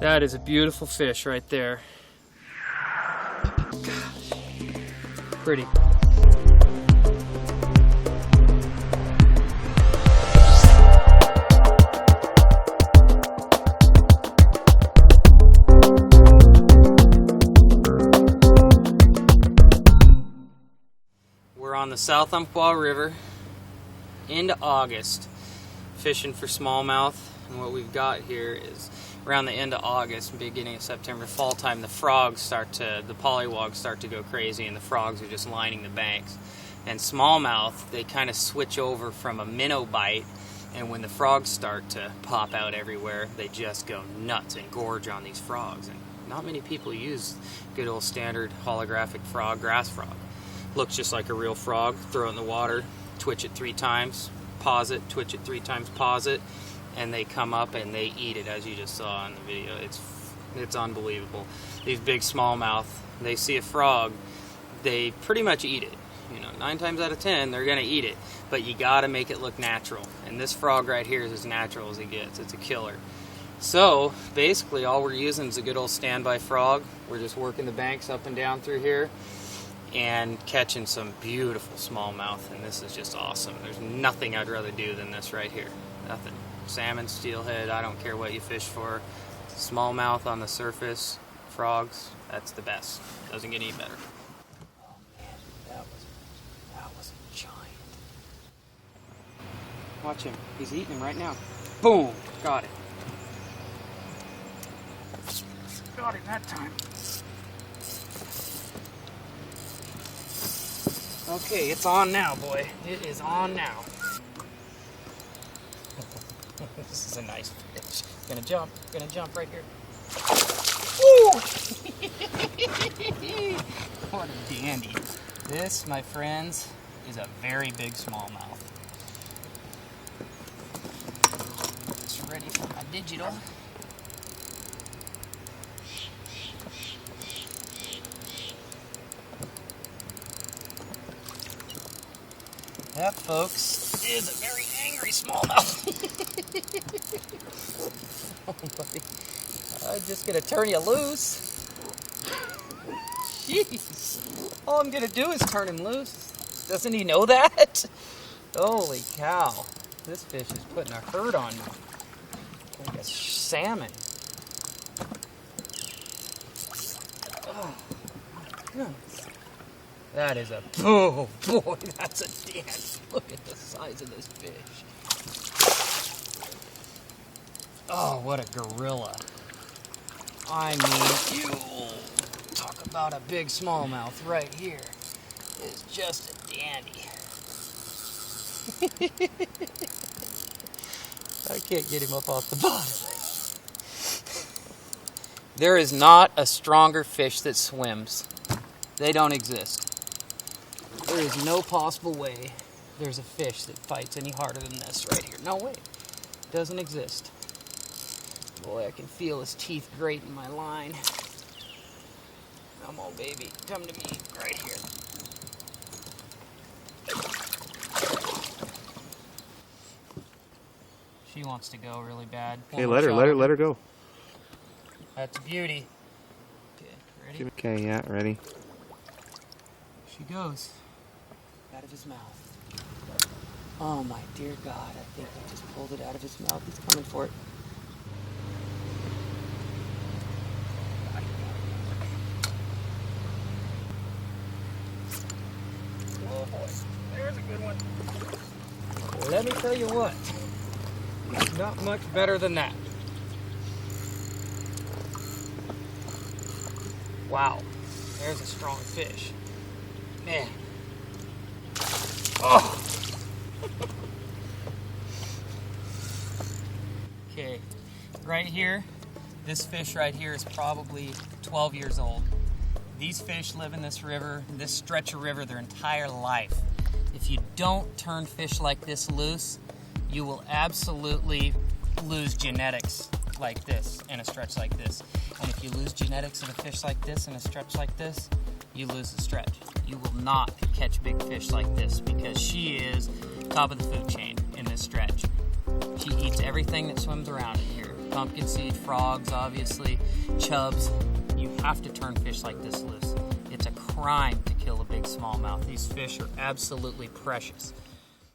That is a beautiful fish right there. Gosh. Pretty. We're on the South Umpqua River into August, fishing for smallmouth. And what we've got here is around the end of August, beginning of September, fall time, the pollywogs start to go crazy, and the frogs are just lining the banks. And smallmouth, they kind of switch over from a minnow bite, and when the frogs start to pop out everywhere, they just go nuts and gorge on these frogs. And not many people use good old standard holographic frog, grass frog. Looks just like a real frog. Throw it in the water, twitch it 3 times, pause it, twitch it 3 times, pause it, and they come up and they eat it, as you just saw in the video. It's unbelievable. These big smallmouth, they see a frog, they pretty much eat it. 9 times out of 10, they're gonna eat it, but you gotta make it look natural. And this frog right here is as natural as it gets. It's a killer. So basically all we're using is a good old standby frog. We're just working the banks up and down through here and catching some beautiful smallmouth, and this is just awesome. There's nothing I'd rather do than this right here. Nothing. Salmon, steelhead, I don't care what you fish for. Smallmouth on the surface, frogs, that's the best. Doesn't get any better. Oh man, that was a giant. Watch him. He's eating him right now. Boom! Got it. Got it that time. Okay, it's on now, boy. It is on now. This is a nice fish. Gonna jump right here. Woo! What a dandy. This, my friends, is a very big smallmouth. Just ready for my digital. That, folks, is a very angry smallmouth. Oh, buddy. I'm just going to turn you loose. Jeez. All I'm going to do is turn him loose. Doesn't he know that? Holy cow. This fish is putting a hurt on me. Like a salmon. Oh, my goodness. That is oh boy, that's a dance. Look at the size of this fish. Oh, what a gorilla. I mean, you talk about a big smallmouth right here. It's just a dandy. I can't get him up off the bottom. There is not a stronger fish that swims. They don't exist. There is no possible way there's a fish that fights any harder than this right here. No way. Doesn't exist. Boy, I can feel his teeth grating my line. Come on, baby. Come to me right here. She wants to go really bad. Okay, let her go. That's a beauty. Okay, ready? Okay, yeah, ready. She goes. Out of his mouth. Oh my dear God, I think I just pulled it out of his mouth. He's coming for it. Oh boy, there's a good one. Let me tell you what, it's not much better than that. Wow, there's a strong fish. Man. Oh! Okay, right here, this fish right here is probably 12 years old. These fish live in this river, this stretch of river, their entire life. If you don't turn fish like this loose, you will absolutely lose genetics like this in a stretch like this. And if you lose genetics in a fish like this in a stretch like this, you lose the stretch. You will not catch big fish like this because she is top of the food chain in this stretch. She eats everything that swims around in here. pumpkin seed, frogs, obviously, chubs. You have to turn fish like this loose. It's a crime to kill a big smallmouth. These fish are absolutely precious.